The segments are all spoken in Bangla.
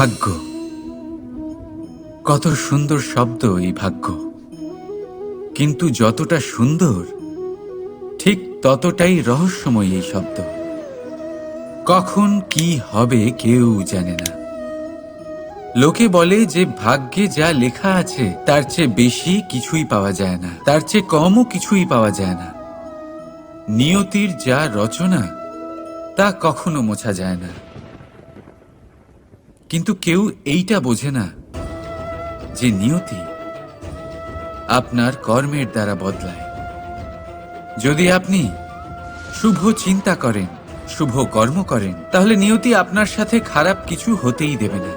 ভাগ্য, কত সুন্দর শব্দ এই ভাগ্য। কিন্তু যতটা সুন্দর ঠিক ততটাই রহস্যময় এই শব্দ। কখন কি হবে কেউ জানে না। লোকে বলে যে ভাগ্যে যা লেখা আছে তার চেয়ে বেশি কিছুই পাওয়া যায় না, তার চেয়ে কমও কিছুই পাওয়া যায় না। নিয়তির যা রচনা তা কখনো মোছা যায় না। কিন্তু কেউ এইটা বোঝে না যে নিয়তি আপনার কর্মের দ্বারা বদলায়। যদি আপনি শুভ চিন্তা করেন, শুভ কর্ম করেন, তাহলে নিয়তি আপনার সাথে খারাপ কিছু হতেই দেবে না।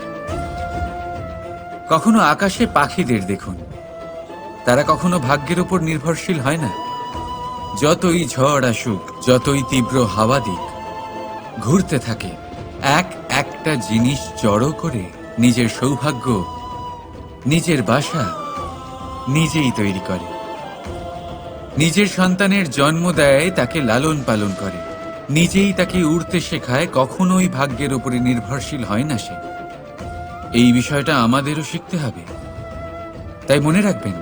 কখনো আকাশে পাখিদের দেখুন, তারা কখনো ভাগ্যের উপর নির্ভরশীল হয় না। যতই ঝড় আসুক, যতই তীব্র হাওয়া দিক, ঘুরতে থাকে, একটা জিনিস জড়ো করে নিজের সৌভাগ্য, নিজের বাসা নিজেই তৈরি করে। নিজের সন্তানের জন্ম দেয়, তাকে লালন পালন করে, নিজেই তাকে উড়তে শেখায়। কখনোই ভাগ্যের উপরে নির্ভরশীল হয় না সে। এই বিষয়টা আমাদেরও শিখতে হবে। তাই মনে রাখবেন,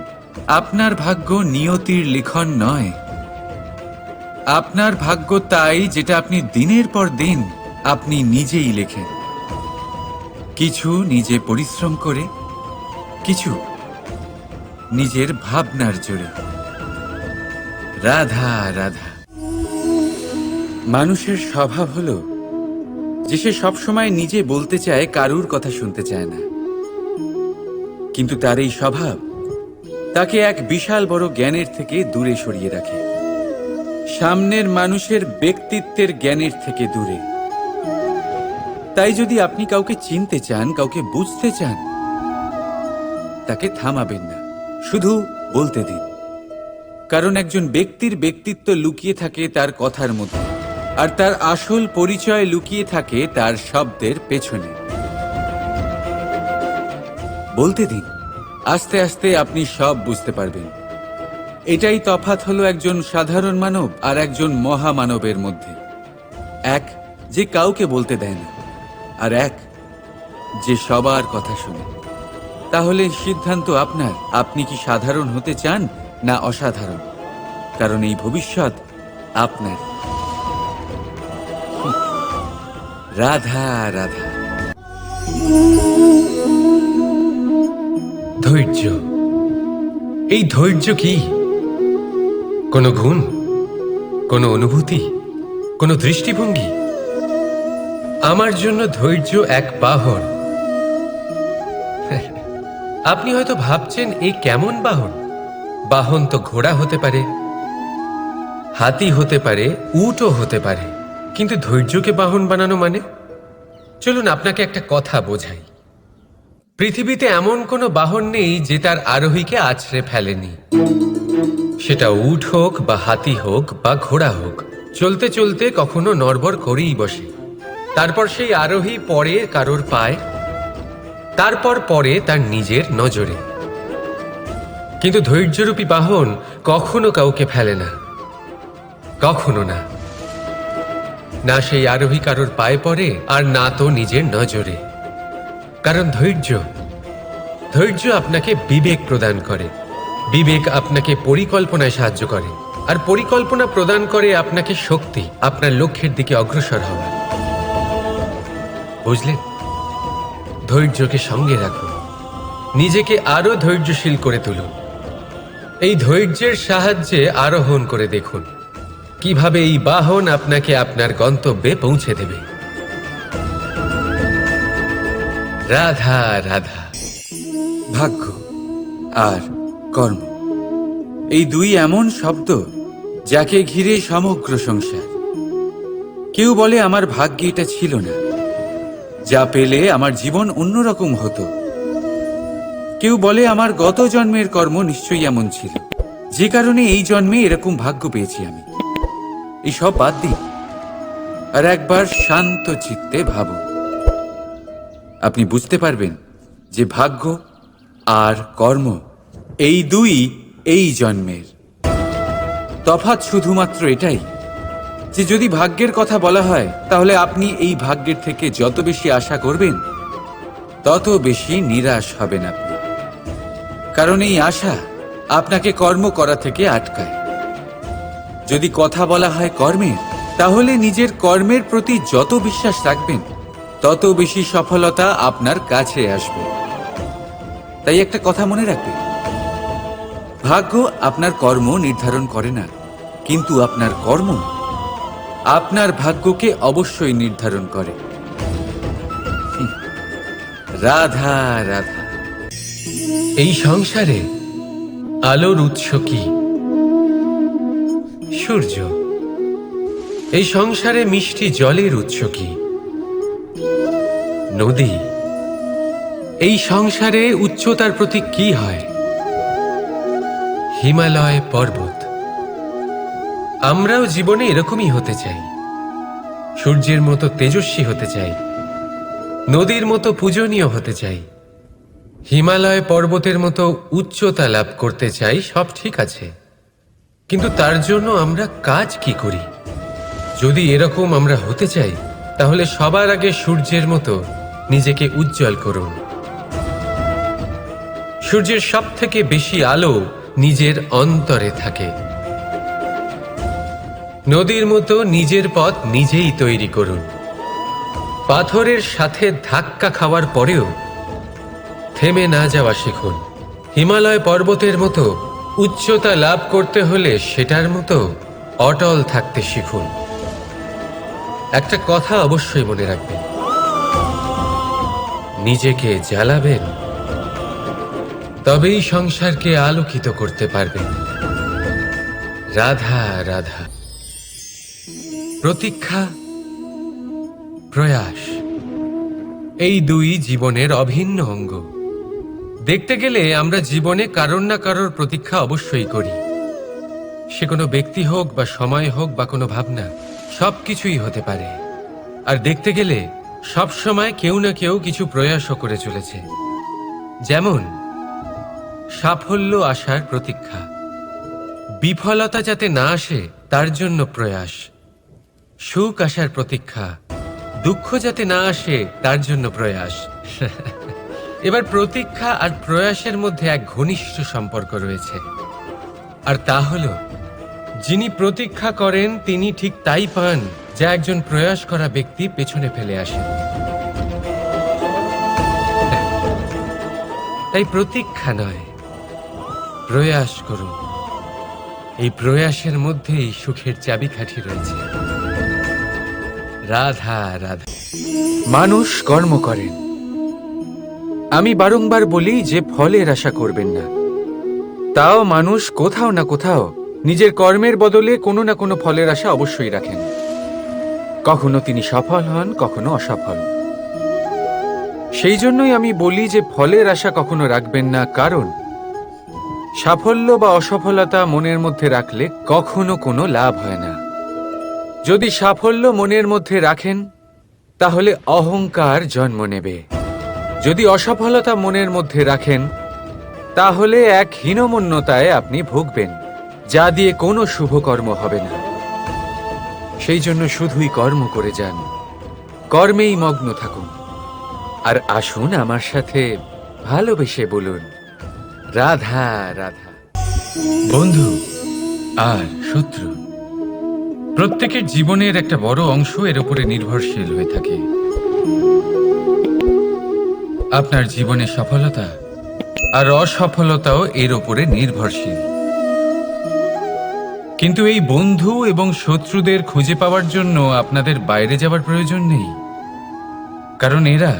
আপনার ভাগ্য নিয়তির লিখন নয়। আপনার ভাগ্য তাই যেটা আপনি দিনের পর দিন আপনি নিজেই লেখেন। কিছু নিজে পরিশ্রম করে, কিছু নিজের ভাবনার জোরে। রাধা রাধা। মানুষের স্বভাব হলো যে সে সবসময় নিজে বলতে চায়, কারুর কথা শুনতে চায় না। কিন্তু তার এই স্বভাব তাকে এক বিশাল বড় জ্ঞানের থেকে দূরে সরিয়ে রাখে, সামনের মানুষের ব্যক্তিত্বের জ্ঞানের থেকে দূরে। তাই যদি আপনি কাউকে চিনতে চান, কাউকে বুঝতে চান, তাকে থামাবেন না, শুধু বলতে দিন। কারণ একজন ব্যক্তির ব্যক্তিত্ব লুকিয়ে থাকে তার কথার মধ্যে, আর তার আসল পরিচয় লুকিয়ে থাকে তার শব্দের পেছনে। বলতে দিন, আস্তে আস্তে আপনি সব বুঝতে পারবেন। এটাই তফাৎ হলো একজন সাধারণ মানব আর একজন মহামানবের মধ্যে। এক যে কাউকে বলতে দেয় না, আর এক যে সবার কথা শুনে। তাহলে সিদ্ধান্ত আপনার, আপনি কি সাধারণ হতে চান না অসাধারণ? কারণ এই ভবিষ্যৎ আপনার। রাধা রাধা। ধৈর্য। এই ধৈর্য কি কোনো গুণ, কোনো অনুভূতি, কোনো দৃষ্টিভঙ্গি? আমার জন্য ধৈর্য এক বাহন। আপনি হয়তো ভাবছেন, এই কেমন বাহন? বাহন তো ঘোড়া হতে পারে, হাতি হতে পারে, উটও হতে পারে, কিন্তু ধৈর্যকে বাহন বানানো মানে? চলুন আপনাকে একটা কথা বোঝাই। পৃথিবীতে এমন কোনো বাহন নেই যে তার আরোহীকে আছড়ে ফেলেনি। সেটা উট হোক বা হাতি হোক বা ঘোড়া হোক, চলতে চলতে কখনো নড়বড় করেই বসে। তারপর সেই আরোহী পড়ে কারোর পায়, তারপর পড়ে তার নিজের নজরে। কিন্তু ধৈর্যরূপী বাহন কখনো কাউকে ফেলে না, কখনো না। না সেই আরোহী কারোর পায়ে পড়ে, আর না তো নিজের নজরে। কারণ ধৈর্য আপনাকে বিবেক প্রদান করে, বিবেক আপনাকে পরিকল্পনায় সাহায্য করে, আর পরিকল্পনা প্রদান করে আপনাকে শক্তি, আপনার লক্ষ্যের দিকে অগ্রসর হওয়ার। বুঝলেন? ধৈর্যকে সঙ্গে রাখুন, নিজেকে আরো ধৈর্যশীল করে তুলুন। এই ধৈর্যের সাহায্যে আরোহণ করে দেখুন কিভাবে এই বাহন আপনাকে আপনার গন্তব্যে পৌঁছে দেবে। রাধা রাধা। ভাগ্য আর কর্ম, এই দুই এমন শব্দ যাকে ঘিরে সমগ্র সংসার। কেউ বলে আমার ভাগ্যে এটা ছিল না, যা পেলে আমার জীবন অন্যরকম হতো। কেউ বলে আমার গত জন্মের কর্ম নিশ্চয়ই এমন ছিল, যে কারণে এই জন্মে এরকম ভাগ্য পেয়েছি আমি। এই সব বাদ দিন আর একবার শান্ত চিত্তে ভাবুন। আপনি বুঝতে পারবেন যে ভাগ্য আর কর্ম এই দুই এই জন্মের। তফাৎ শুধুমাত্র এটাই যে যদি ভাগ্যের কথা বলা হয়, তাহলে আপনি এই ভাগ্যের থেকে যত বেশি আশা করবেন তত বেশি নিরাশ হবেন আপনি। কারণ এই আশা আপনাকে কর্ম করা থেকে আটকায়। যদি কথা বলা হয় কর্মের, তাহলে নিজের কর্মের প্রতি যত বিশ্বাস রাখবেন তত বেশি সফলতা আপনার কাছে আসবে। তাই একটা কথা মনে রাখবেন, ভাগ্য আপনার কর্ম নির্ধারণ করে না, কিন্তু আপনার কর্ম আপনার ভাগ্যকে অবশ্যই নির্ধারণ করে। রাধা রাধা। এই সংসারে আলোর উৎস কি? সূর্য। এই সংসারে মিষ্টি জলের উৎস কি? নদী। এই সংসারে উচ্চতার প্রতীক কি হয়? হিমালয় পর্বত। আমরাও জীবনে এরকমই হতে চাই, সূর্যের মতো তেজস্বী হতে চাই, নদীর মতো পূজনীয় হতে চাই, হিমালয় পর্বতের মতো উচ্চতা লাভ করতে চাই। সব ঠিক আছে, কিন্তু তার জন্য আমরা কাজ কি করি? যদি এরকম আমরা হতে চাই, তাহলে সবার আগে সূর্যের মতো নিজেকে উজ্জ্বল করুন। সূর্যের সব থেকে বেশি আলো নিজের অন্তরে থাকে। নদীর মতো নিজের পথ নিজেই তৈরি করুন। পাথরের সাথে ধাক্কা খাওয়ার পরেও থেমে না যাওয়া শিখুন। হিমালয় পর্বতের মতো উচ্চতা লাভ করতে হলে সেটার মতো অটল থাকতে শিখুন। একটা কথা অবশ্যই মনে রাখবেন, নিজেকে জ্বালাবেন, তবেই সংসারকে আলোকিত করতে পারবেন। রাধা রাধা। প্রতীক্ষা, প্রয়াস, এই দুই জীবনের অভিন্ন অঙ্গ। দেখতে গেলে আমরা জীবনে কারোর না কারোর প্রতীক্ষা অবশ্যই করি। সে কোনো ব্যক্তি হোক বা সময় হোক বা কোনো ভাবনা, সবকিছুই হতে পারে। আর দেখতে গেলে সব সময় কেউ না কেউ কিছু প্রয়াসও করে চলেছে। যেমন সাফল্য আসার প্রতীক্ষা, বিফলতা যাতে না আসে তার জন্য প্রয়াস। সুখ আসার প্রতীক্ষা, দুঃখ যাতে না আসে তার জন্য প্রয়াস। এবার প্রতীক্ষা আর প্রয়াসের মধ্যে এক ঘনিষ্ঠ সম্পর্ক রয়েছে, আর তা হল যিনি প্রতীক্ষা করেন তিনি ঠিক তাই পান যা একজন প্রয়াস করা ব্যক্তি পেছনে ফেলে আসেন। তাই প্রতীক্ষা নয়, প্রয়াস করুন। এই প্রয়াসের মধ্যেই সুখের চাবিকাঠি রয়েছে। রাধা রাধা। মানুষ কর্ম করেন। আমি বারংবার বলি যে ফলের আশা করবেন না। তাও মানুষ কোথাও না কোথাও নিজের কর্মের বদলে কোনো না কোনো ফলের আশা অবশ্যই রাখেন। কখনো তিনি সফল হন, কখনো অসফল। সেই জন্যই আমি বলি যে ফলের আশা কখনো রাখবেন না, কারণ সাফল্য বা অসফলতা মনের মধ্যে রাখলে কখনো কোনো লাভ হয় না। যদি সাফল্য মনের মধ্যে রাখেন তাহলে অহংকার জন্ম নেবে। যদি অসফলতা মনের মধ্যে রাখেন তাহলে এক হীনমন্যতায় আপনি ভুগবেন, যা দিয়ে কোনো শুভকর্ম হবে না। সেই জন্য শুধুই কর্ম করে যান, কর্মেই মগ্ন থাকুন। আর আসুন আমার সাথে ভালোবেসে বলুন, রাধা রাধা। বন্ধু আর শত্রু, প্রত্যেকের জীবনের একটা বড় অংশ এর উপরে নির্ভরশীল হয়ে থাকে। আপনার জীবনের সফলতা আর অসফলতাও এর উপরে নির্ভরশীল। কিন্তু এই বন্ধু এবং শত্রুদের খুঁজে পাওয়ার জন্য আপনাদের বাইরে যাওয়ার প্রয়োজন নেই, কারণ এরা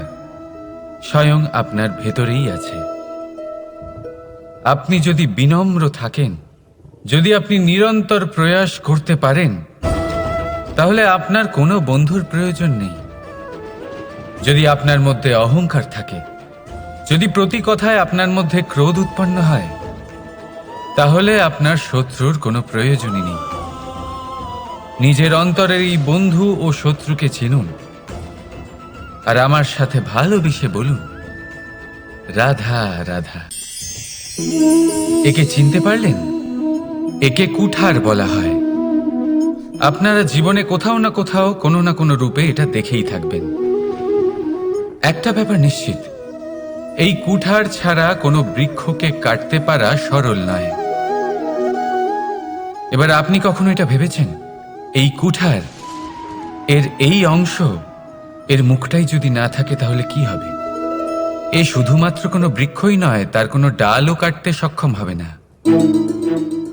স্বয়ং আপনার ভেতরেই আছে। আপনি যদি বিনম্র থাকেন, যদি আপনি নিরন্তর প্রয়াস করতে পারেন, তাহলে আপনার কোনো বন্ধুর প্রয়োজন নেই। যদি আপনার মধ্যে অহংকার থাকে, যদি প্রতি কথায় আপনার মধ্যে ক্রোধ উৎপন্ন হয়, তাহলে আপনার শত্রুর কোনো প্রয়োজনই নেই। নিজের অন্তরের এই বন্ধু ও শত্রুকে চিনুন, আর আমার সাথে ভালোবেসে বলুন, রাধা রাধা। একে চিনতে পারলেন? একে কুঠার বলা হয়। আপনারা জীবনে কোথাও না কোথাও কোনো না কোনো রূপে এটা দেখেই থাকবেন। একটা ব্যাপার নিশ্চিত, এই কুঠার ছাড়া কোনো বৃক্ষকে কাটতে পারা সরল নয়। এবার আপনি কখনো এটা ভেবেছেন, এই কুঠার, এর এই অংশ, এর মুখটাই যদি না থাকে তাহলে কি হবে? এ শুধুমাত্র কোনো বৃক্ষই নয়, তার কোনো ডালও কাটতে সক্ষম হবে না।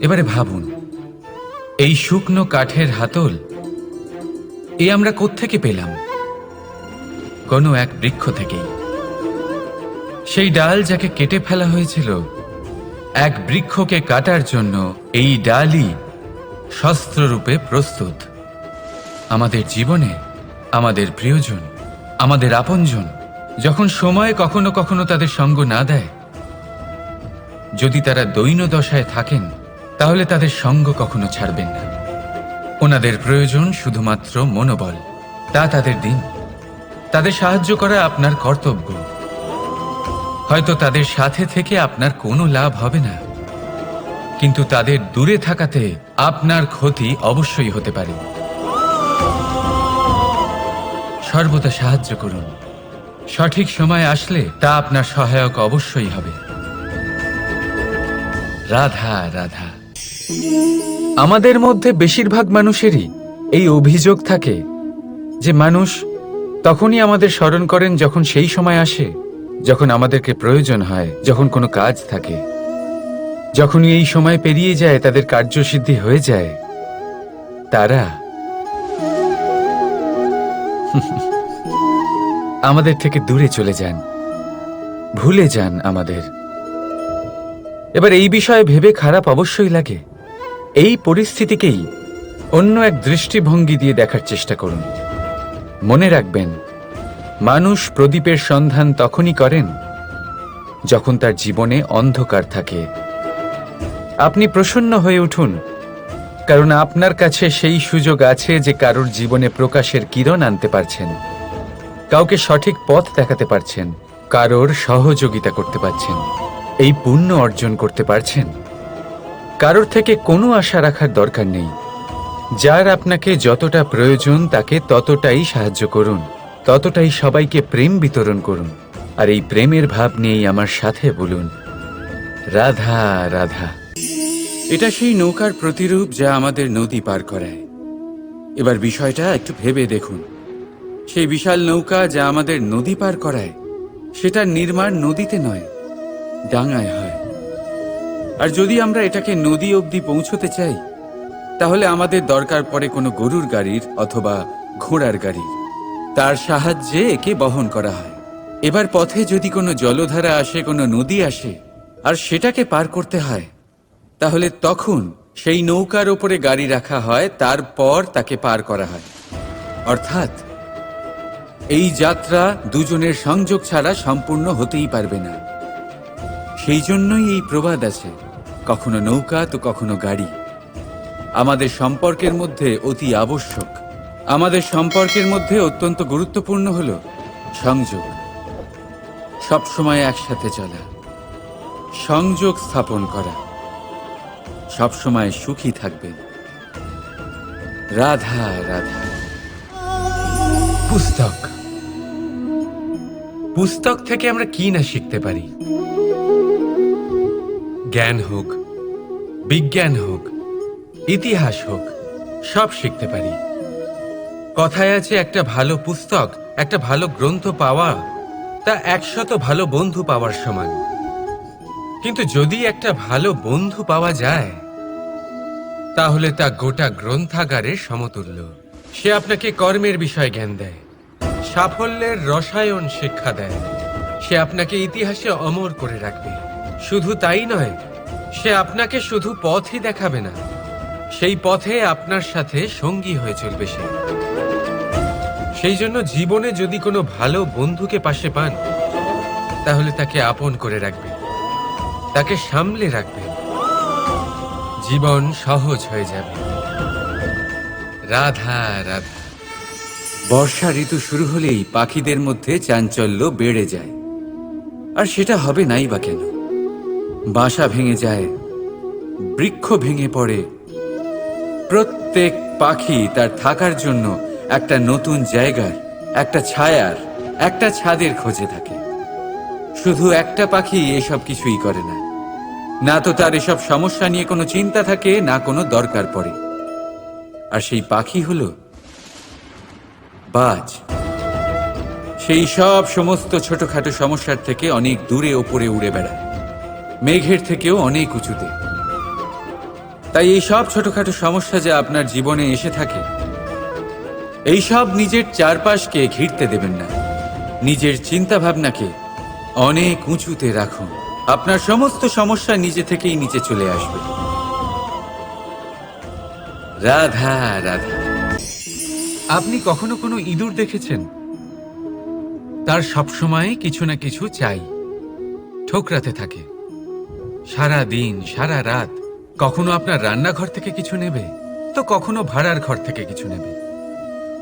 এবারে ভাবুন, এই শুকনো কাঠের হাতল এ আমরা কোত্থেকে পেলাম? কোনো এক বৃক্ষ থেকেই। সেই ডাল যাকে কেটে ফেলা হয়েছিল এক বৃক্ষকে কাটার জন্য, এই ডালই শস্ত্ররূপে প্রস্তুত। আমাদের জীবনে আমাদের প্রিয়জন, আমাদের আপনজন যখন সময় কখনো কখনো তাদের সঙ্গ না দেয়, যদি তারা দৈন দশায় থাকেন, তাহলে তাদের সঙ্গ কখনো ছাড়বেন না। ওনাদের প্রয়োজন শুধুমাত্র মনোবল। তা তাদের দিন, তাদের সাহায্য করা আপনার কর্তব্য। হয়তো তাদের সাথে থেকে আপনার কোনো লাভ হবে না, কিন্তু তাদের দূরে থাকাতে আপনার ক্ষতি অবশ্যই হতে পারে। সর্বদা সাহায্য করুন, সঠিক সময় আসলে তা আপনার সহায়ক অবশ্যই হবে। রাধা রাধা। আমাদের মধ্যে বেশিরভাগ মানুষেরই এই অভিযোগ থাকে যে মানুষ তখনই আমাদের স্মরণ করেন যখন সেই সময় আসে যখন আমাদেরকে প্রয়োজন হয়, যখন কোনো কাজ থাকে। যখনই এই সময় পেরিয়ে যায়, তাদের কার্যসিদ্ধি হয়ে যায়, তারা আমাদের থেকে দূরে চলে যান, ভুলে যান আমাদের। এবার এই বিষয়ে ভেবে খারাপ অবশ্যই লাগে। এই পরিস্থিতিকেই অন্য এক দৃষ্টিভঙ্গি দিয়ে দেখার চেষ্টা করুন। মনে রাখবেন, মানুষ প্রদীপের সন্ধান তখনই করেন যখন তার জীবনে অন্ধকার থাকে। আপনি প্রসন্ন হয়ে উঠুন, কারণ আপনার কাছে সেই সুযোগ আছে যে কারোর জীবনে প্রকাশের কিরণ আনতে পারছেন, কাউকে সঠিক পথ দেখাতে পারছেন, কারোর সহযোগিতা করতে পারছেন, এই পুণ্য অর্জন করতে পারছেন। কারোর থেকে কোনো আশা রাখার দরকার নেই। যার আপনাকে যতটা প্রয়োজন তাকে ততটাই সাহায্য করুন, ততটাই সবাইকে প্রেম বিতরণ করুন। আর এই প্রেমের ভাব নিয়েই আমার সাথে বলুন, রাধা রাধা। এটা সেই নৌকার প্রতিরূপ যা আমাদের নদী পার করায়। এবার বিষয়টা একটু ভেবে দেখুন, সেই বিশাল নৌকা যা আমাদের নদী পার করায়, সেটার নির্মাণ নদীতে নয়, ডাঙায় হয়। আর যদি আমরা এটাকে নদী অবধি পৌঁছতে চাই, তাহলে আমাদের দরকার পড়ে কোনো গরুর গাড়ির অথবা ঘোড়ার গাড়ির। তার সাহায্যে একে বহন করা হয়। এবার পথে যদি কোনো জলধারা আসে, কোনো নদী আসে, আর সেটাকে পার করতে হয়, তাহলে তখন সেই নৌকার ওপরে গাড়ি রাখা হয়, তারপর তাকে পার করা হয়। অর্থাৎ এই যাত্রা দুজনের সংযোগ ছাড়া সম্পূর্ণ হতেই পারবে না। সেই জন্যই এই প্রবাদ আছে, কখনো নৌকা তো কখনো গাড়ি। আমাদের সম্পর্কের মধ্যে অতি আবশ্যক, আমাদের সম্পর্কের মধ্যে অত্যন্ত গুরুত্বপূর্ণ হল সংযোগ। সবসময় একসাথে চলা, সংযোগ স্থাপন করা। সবসময় সুখী থাকবেন। রাধা রাধা। পুস্তক, পুস্তক থেকে আমরা কি না শিখতে পারি। জ্ঞান হোক, বিজ্ঞান হোক, ইতিহাস হোক, সব শিখতে পারি। কথায় আছে, একটা ভালো পুস্তক, একটা ভালো গ্রন্থ পাওয়া তা 100 ভালো বন্ধু পাওয়ার সমান। কিন্তু যদি একটা ভালো বন্ধু পাওয়া যায়, তাহলে তা গোটা গ্রন্থাগারের সমতুল্য। সে আপনাকে কর্মের বিষয়ে জ্ঞান দেয়, সাফল্যের রসায়ন শিক্ষা দেয়। সে আপনাকে ইতিহাসে অমর করে রাখবে। শুধু তাই নয়, সে আপনাকে শুধু পথই দেখাবে না, সেই পথে আপনার সাথে সঙ্গী হয়ে চলবে সে। সেই জন্য জীবনে যদি কোনো ভালো বন্ধুকে পাশে পান, তাহলে তাকে আপন করে রাখবেন, তাকে সামলে রাখবেন। জীবন সহজ হয়ে যাবে। রাধা রাধা। বর্ষা ঋতু শুরু হলেই পাখিদের মধ্যে চাঞ্চল্য বেড়ে যায়। আর সেটা হবে নাই বা কেন? বাসা ভেঙে যায়, বৃক্ষ ভেঙে পড়ে। প্রত্যেক পাখি তার থাকার জন্য একটা নতুন জায়গার, একটা ছায়ার, একটা ছাদের খোঁজে থাকে। শুধু একটা পাখি এসব কিছুই করে না। না তো তার এসব সমস্যা নিয়ে কোনো চিন্তা থাকে, না কোনো দরকার পড়ে। আর সেই পাখি হলো বাজ। সেই সব সমস্ত ছোটখাটো সমস্যার থেকে অনেক দূরে ওপরে উড়ে বেড়ায়, মেঘের থেকেও অনেক উঁচুতে। তাই এই সব ছোটখাটো সমস্যা যা আপনার জীবনে এসে থাকে, এই সব নিজের চারপাশকে ঘিরতে দেবেন না। নিজের চিন্তা ভাবনাকে অনেক উঁচুতে রাখুন। আপনার সমস্ত সমস্যা নিজে থেকেই নিচে চলে আসবে। রাধা রাধা। আপনি কখনো কোনো ইঁদুর দেখেছেন? তার সবসময় কিছু না কিছু চাই, ঠোকরাতে থাকে সারা দিন সারা রাত। কখনো আপনার রান্নাঘর থেকে কিছু নেবে, তো কখনো ভাড়ার ঘর থেকে কিছু নেবে।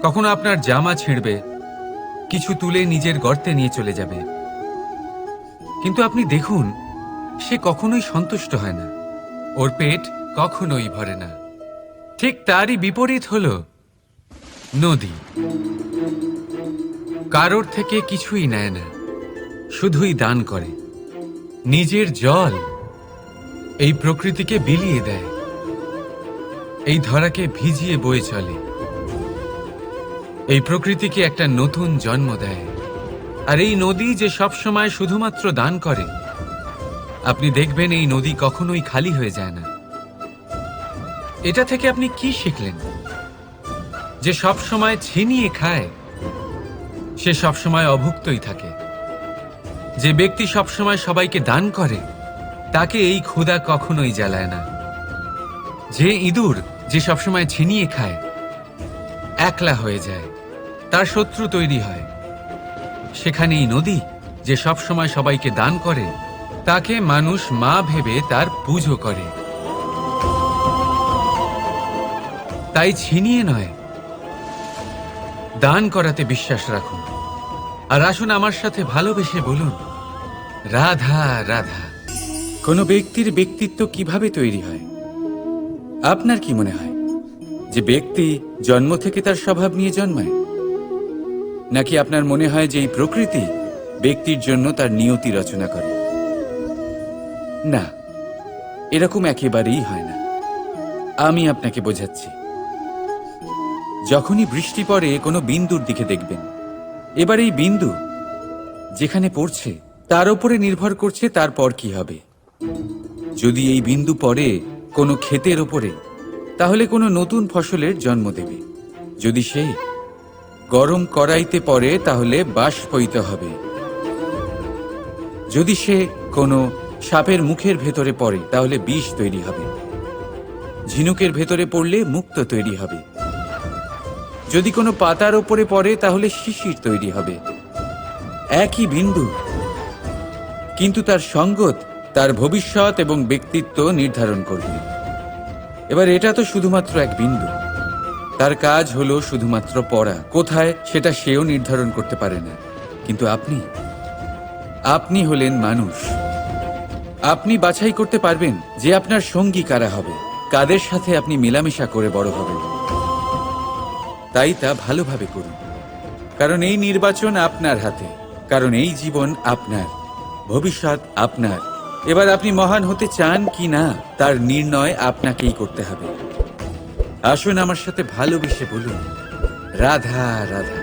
কখনো আপনার জামা ছিঁড়বে, কিছু তুলে নিজের গর্তে নিয়ে চলে যাবে। কিন্তু আপনি দেখুন, সে কখনোই সন্তুষ্ট হয় না, ওর পেট কখনোই ভরে না। ঠিক তারই বিপরীত হলো নদী। কারোর থেকে কিছুই নেয় না, শুধুই দান করে। নিজের জল এই প্রকৃতিকে বিলিয়ে দেয়, এই ধরাকে ভিজিয়ে বয়ে চলে, এই প্রকৃতিকে একটা নতুন জন্ম দেয়। আর এই নদী যে সবসময় শুধুমাত্র দান করে, আপনি দেখবেন এই নদী কখনোই খালি হয়ে যায় না। এটা থেকে আপনি কি শিখলেন? যে সবসময় ছিনিয়ে খায়, সে সবসময় অভুক্তই থাকে। যে ব্যক্তি সবসময় সবাইকে দান করে, তাকে এই ক্ষুধা কখনোই জ্বালায় না। যে ইঁদুর যে সবসময় ছিনিয়ে খায়, একলা হয়ে যায়, তার শত্রু তৈরি হয়। সেখানেই নদী যে সবসময় সবাইকে দান করে, তাকে মানুষ মা ভেবে তার পুজো করে। তাই ছিনিয়ে নয়, দান করাতে বিশ্বাস রাখুন। আর আসুন আমার সাথে ভালোবেসে বলুন, রাধা রাধা। কোনো ব্যক্তির ব্যক্তিত্ব কিভাবে তৈরি হয়? আপনার কি মনে হয় যে ব্যক্তি জন্ম থেকে তার স্বভাব নিয়ে জন্মায়? নাকি আপনার মনে হয় যে এই প্রকৃতি ব্যক্তির জন্য তার নিয়তি রচনা করে? না, এরকম একেবারেই হয় না। আমি আপনাকে বোঝাচ্ছি। যখনই বৃষ্টি পড়ে, কোনো বিন্দুর দিকে দেখবেন। এবার এই বিন্দু যেখানে পড়ছে, তার উপরে নির্ভর করছে তারপর কি হবে। যদি এই বিন্দু পড়ে কোনো ক্ষেতের ওপরে, তাহলে কোনো নতুন ফসলের জন্ম দেবে। যদি সে গরম কড়াইতে পড়ে, তাহলে বাষ্পীত হবে। যদি সে কোনো সাপের মুখের ভেতরে পড়ে, তাহলে বিষ তৈরি হবে। ঝিনুকের ভেতরে পড়লে মুক্ত তৈরি হবে। যদি কোনো পাতার ওপরে পড়ে, তাহলে শিশির তৈরি হবে। একই বিন্দু, কিন্তু তার সঙ্গত তার ভবিষ্যৎ এবং ব্যক্তিত্ব নির্ধারণ করবে। এবার এটা তো শুধুমাত্র এক বিন্দু, তার কাজ হলো শুধুমাত্র পড়া। কোথায় সেটা সেও নির্ধারণ করতে পারে না। কিন্তু আপনি হলেন মানুষ। আপনি বাছাই করতে পারবেন যে আপনার সঙ্গী কারা হবে, কাদের সাথে আপনি মেলামেশা করে বড় হবেন। তাই তা ভালোভাবে করুন, কারণ এই নির্বাচন আপনার হাতে, কারণ এই জীবন আপনার, ভবিষ্যৎ আপনার। এবার আপনি মহান হতে চান কি না, তার নির্ণয় আপনাকেই করতে হবে। আসুন আমার সাথে ভালোবেসে বলুন, রাধা রাধা।